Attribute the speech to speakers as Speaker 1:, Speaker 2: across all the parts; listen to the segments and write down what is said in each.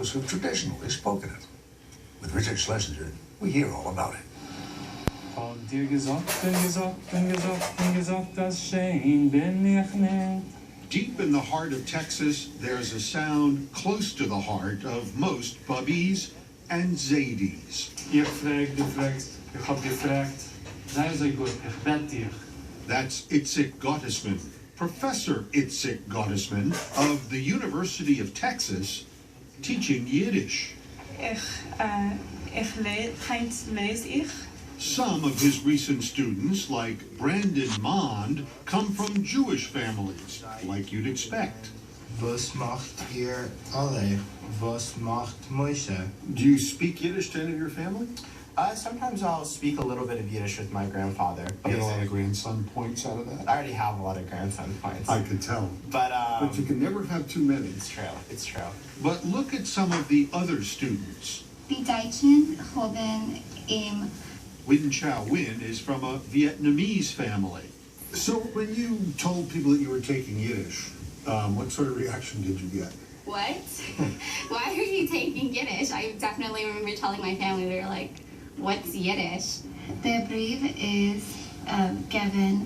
Speaker 1: those who've traditionally spoken it. With Richard Schlesinger, we hear all about it.
Speaker 2: Hab dir gesagt, das Schein bin ich nicht.
Speaker 3: Deep in the heart of Texas, there's a sound close to the heart of most Bubbies and Zadies.
Speaker 2: Ich frag, du fragst, ich hab gefragt. Sei gut, ich bet dir.
Speaker 3: That's Itzik Gottesman, Professor Itzik Gottesman of the University of Texas, teaching Yiddish.
Speaker 4: Lese ich.
Speaker 3: Some of his recent students, like Brandon Mond, come from Jewish families, like you'd expect.
Speaker 5: Was macht ihr alle? Was macht Moshe?
Speaker 3: Do you speak Yiddish to any of your family?
Speaker 5: Sometimes I'll speak a little bit of Yiddish with my grandfather.
Speaker 3: You get a lot of grandson points out of that?
Speaker 5: I already have a lot of grandson points.
Speaker 3: I could tell.
Speaker 5: But
Speaker 3: you can never have too many.
Speaker 5: It's true.
Speaker 3: But look at some of the other students.
Speaker 4: Die Deutschen haben im
Speaker 3: Win Chow Win is from a Vietnamese family. So when you told people that you were taking Yiddish, what sort of reaction did you get?
Speaker 6: What? Why are you taking Yiddish? I definitely remember telling my family, they were like, what's Yiddish?
Speaker 4: Der Brief ist given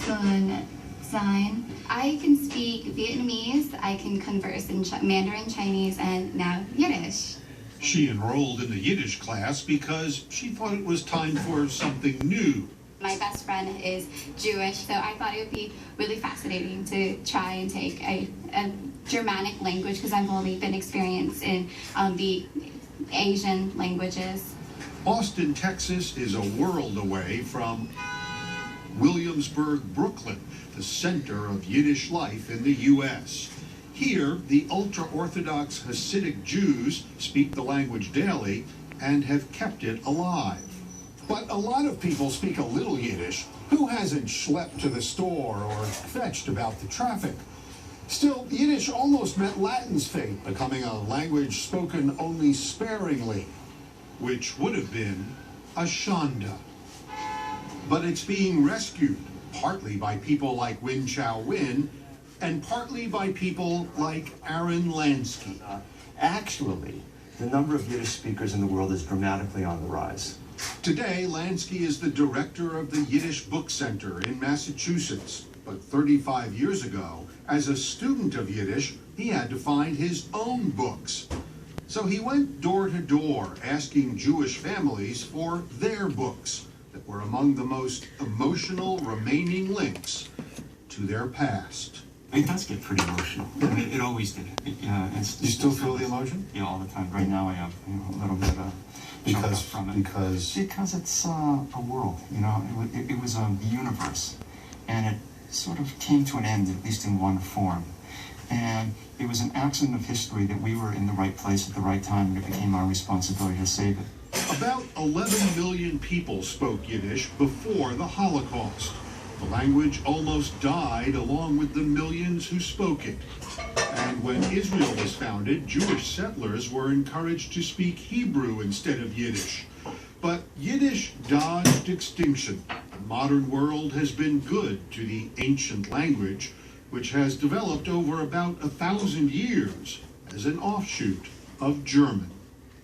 Speaker 4: von sein.
Speaker 6: I can speak Vietnamese, I can converse in Mandarin, Chinese, and now Yiddish.
Speaker 3: She enrolled in the Yiddish class because she thought it was time for something new.
Speaker 6: My best friend is Jewish, so I thought it would be really fascinating to try and take a Germanic language because I've only been experienced in the Asian languages.
Speaker 3: Austin, Texas is a world away from Williamsburg, Brooklyn, the center of Yiddish life in the U.S. Here, the ultra-Orthodox Hasidic Jews speak the language daily and have kept it alive. But a lot of people speak a little Yiddish. Who hasn't schlepped to the store or fetched about the traffic? Still, Yiddish almost met Latin's fate, becoming a language spoken only sparingly, which would have been a shanda. But it's being rescued, partly by people like Win Chow Win, and partly by people like Aaron Lansky.
Speaker 7: Actually, the number of Yiddish speakers in the world is dramatically on the rise.
Speaker 3: Today, Lansky is the director of the Yiddish Book Center in Massachusetts. But 35 years ago, as a student of Yiddish, he had to find his own books. So he went door to door asking Jewish families for their books that were among the most emotional remaining links to their past.
Speaker 8: It does get pretty emotional. I mean, it always did.
Speaker 3: You still feel the emotion?
Speaker 8: Yeah, all the time. Right now I have a little bit choked up from it. Because it's a world, it was a universe. And it sort of came to an end, at least in one form. And it was an accident of history that we were in the right place at the right time, and it became our responsibility to save it.
Speaker 3: About 11 million people spoke Yiddish before the Holocaust. The language almost died along with the millions who spoke it. And when Israel was founded, Jewish settlers were encouraged to speak Hebrew instead of Yiddish. But Yiddish dodged extinction. The modern world has been good to the ancient language, which has developed over about 1,000 years as an offshoot of German.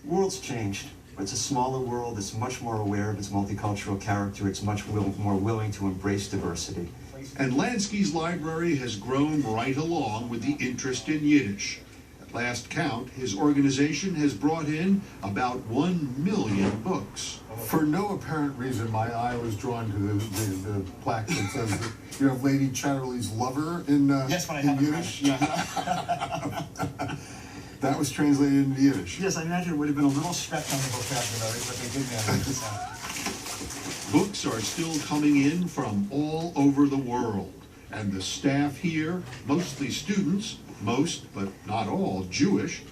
Speaker 7: The world's changed. It's a smaller world. It's much more aware of its multicultural character. It's much more willing to embrace diversity.
Speaker 3: And Lansky's library has grown right along with the interest in Yiddish. At last count, his organization has brought in about 1 million books. For no apparent reason, my eye was drawn to the plaque that says that you have Lady Chatterley's lover in
Speaker 8: Yes, but I haven't
Speaker 3: Yiddish.
Speaker 8: read it.
Speaker 3: That was translated into Yiddish.
Speaker 8: Yes, I imagine it would have been a little stretch on the vocabulary, but they did manage it.
Speaker 3: Books are still coming in from all over the world, and the staff here, mostly students, most but not all Jewish,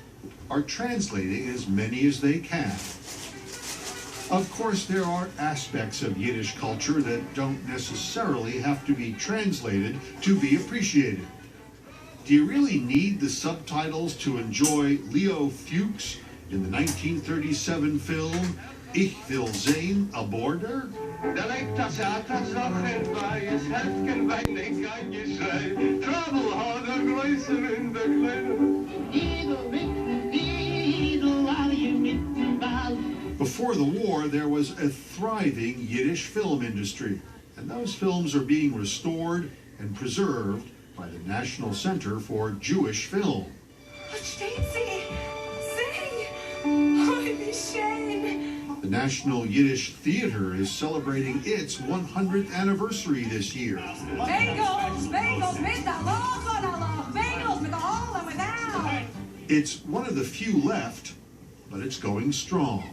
Speaker 3: are translating as many as they can. Of course, there are aspects of Yiddish culture that don't necessarily have to be translated to be appreciated. Do you really need the subtitles to enjoy Leo Fuchs in the 1937 film Ich will sehen a border?
Speaker 9: Trouble
Speaker 3: Before the war, there was a thriving Yiddish film industry, and those films are being restored and preserved by the National Center for Jewish Film. The National Yiddish Theater is celebrating its 100th anniversary this year.
Speaker 9: Bagels, bagels, with the logo, bagels with the hole and without.
Speaker 3: It's one of the few left, but it's going strong.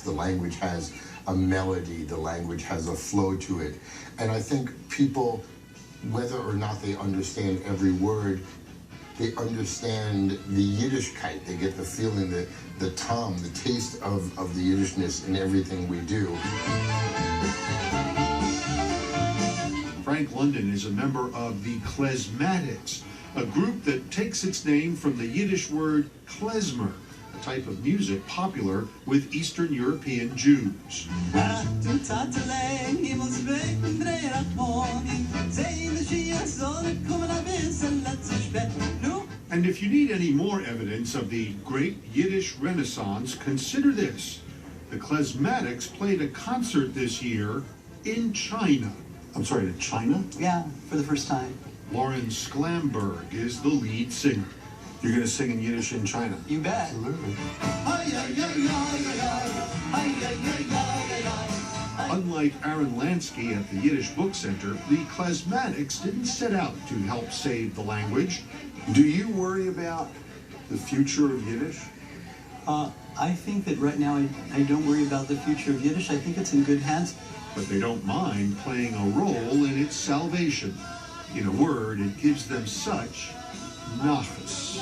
Speaker 10: The language has a melody, the language has a flow to it. And I think people, whether or not they understand every word, they understand the Yiddishkeit. They get the feeling that the tom, the taste of the Yiddishness in everything we do.
Speaker 3: Frank London is a member of the Klezmatics, a group that takes its name from the Yiddish word klezmer, a type of music popular with Eastern European Jews. And if you need any more evidence of the great Yiddish Renaissance, consider this. The Klezmatics played a concert this year in China.
Speaker 1: I'm sorry, to China?
Speaker 11: Yeah, for the first time.
Speaker 3: Lauren Sklamberg is the lead singer.
Speaker 1: You're going to sing in Yiddish in China?
Speaker 11: You bet.
Speaker 1: Absolutely.
Speaker 3: Unlike Aaron Lansky at the Yiddish Book Center, the Klezmatics didn't set out to help save the language.
Speaker 1: Do you worry about the future of Yiddish?
Speaker 11: I think that right now I don't worry about the future of Yiddish. I think it's in good hands.
Speaker 3: But they don't mind playing a role in its salvation. In a word, it gives them such nachas.